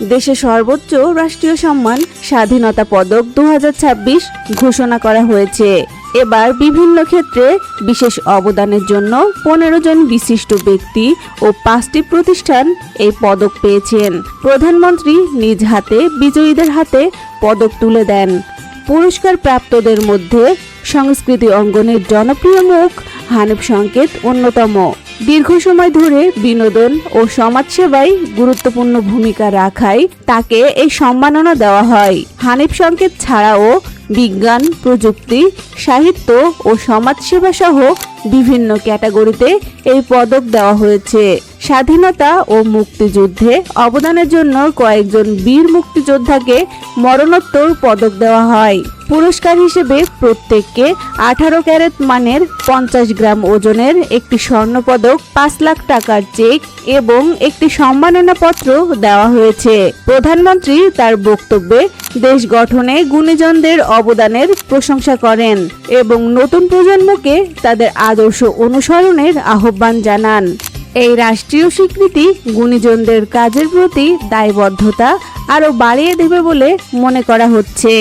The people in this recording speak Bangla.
দেশের সর্বোচ্চ রাষ্ট্রীয় সম্মান স্বাধীনতা পদক 2026 ঘোষণা করা হয়েছে। এবার বিভিন্ন ক্ষেত্রে বিশেষ অবদানের জন্য 15 জন বিশিষ্ট ব্যক্তি ও 5টি প্রতিষ্ঠান এই পদক পেয়েছেন। প্রধানমন্ত্রী নিজ হাতে বিজয়ীদের হাতে পদক তুলে দেন। পুরস্কার প্রাপ্তদের মধ্যে সংস্কৃতি অঙ্গনের জনপ্রিয় মুখ হানিফ সংকেত অন্যতম। দীর্ঘ সময় ধরে বিনোদন ও সমাজসেবায় গুরুত্বপূর্ণ ভূমিকা রাখায় তাকে এই সম্মাননা দেওয়া হয়। হানিফ সংকেত ছাড়াও বিজ্ঞান, প্রযুক্তি, সাহিত্য ও সমাজসেবা সহ বিভিন্ন ক্যাটাগরিতে এই পদক দেওয়া হয়েছে। স্বাধীনতা ও মুক্তিযুদ্ধে অবদানের জন্য কয়েকজন বীর মুক্তিযোদ্ধাকে মরণোত্তর পদক দেওয়া হয়। পুরস্কার হিসেবে প্রত্যেককে 18 ক্যারেট মানের 50 গ্রাম ওজনের একটি স্বর্ণপদক, 5 লাখ টাকার চেক এবং একটি সম্মাননা পত্র দেওয়া হয়েছে। প্রধানমন্ত্রী তার বক্তব্যে দেশ গঠনে গুণীজনদের অবদানের প্রশংসা করেন এবং নতুন প্রজন্মকে তাদের আদর্শ অনুসরণের আহ্বান জানান। এই রাষ্ট্রীয় স্বীকৃতি গুণীজনদের কাজের প্রতি দায়বদ্ধতা আরও বাড়িয়ে দেবে বলে মনে করা হচ্ছে।